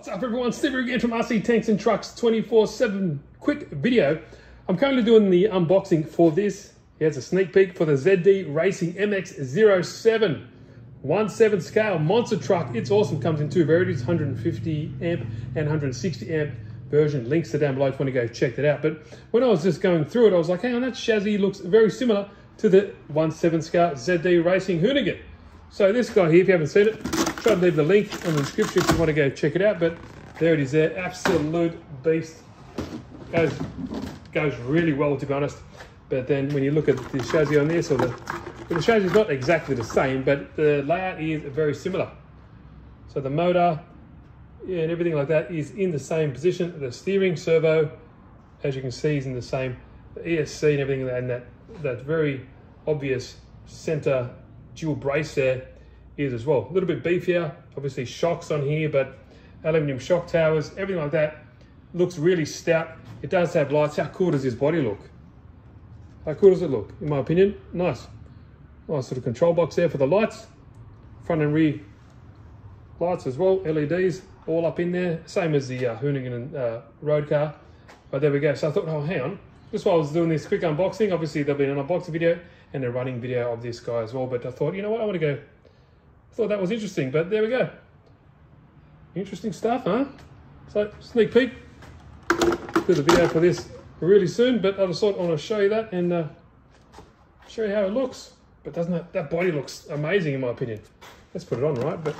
What's up everyone, Steve again from RC Tanks and Trucks 24/7 quick video. I'm currently doing the unboxing for this. Here's a sneak peek for the ZD Racing MX-07 1/7 scale monster truck. It's awesome, comes in two varieties, 150 amp and 160 amp version. Links are down below if you want to go check that out. But when I was just going through it, I was like, hang on, that chassis looks very similar to the 1/7 scale ZD Racing Hoonigan. So this guy here, if you haven't seen it, try to leave the link in the description if you want to go check it out. But there it is there, absolute beast. Goes really well, to be honest. But then when you look at the chassis on this, the chassis is not exactly the same, but the layout is very similar. So the motor, yeah, and everything like that is in the same position. The steering servo, as you can see, is in the same. The ESC and everything, and that very obvious center dual brace there is as well. A little bit beefier, obviously shocks on here, but aluminium shock towers, everything like that looks really stout. It does have lights. How cool does this body look? How cool does it look, in my opinion? Nice sort of control box there for the lights, front and rear lights as well, LEDs all up in there, same as the Hoonigan road car. But there we go. So I thought, oh, hang on, just while I was doing this quick unboxing, obviously there'll be an unboxing video and a running video of this guy as well. But I thought, you know what, I want to go. I thought that was interesting, but there we go. Interesting stuff, huh? So sneak peek. Do the video for this really soon, but I just thought I want to show you that and show you how it looks. But doesn't that body looks amazing in my opinion. Let's put it on, right? But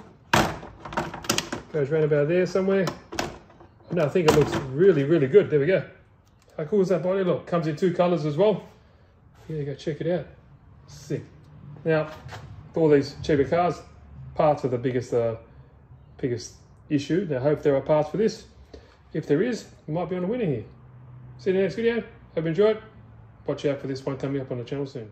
goes around about there somewhere. No, I think it looks really, really good. There we go. How cool does that body look? Comes in two colors as well. Here you go, check it out. Sick. Now, for all these cheaper cars, parts are the biggest issue. Now, I hope there are parts for this. If there is, we might be on a winner here. See you in the next video. Hope you enjoyed. Watch out for this one coming up on the channel soon.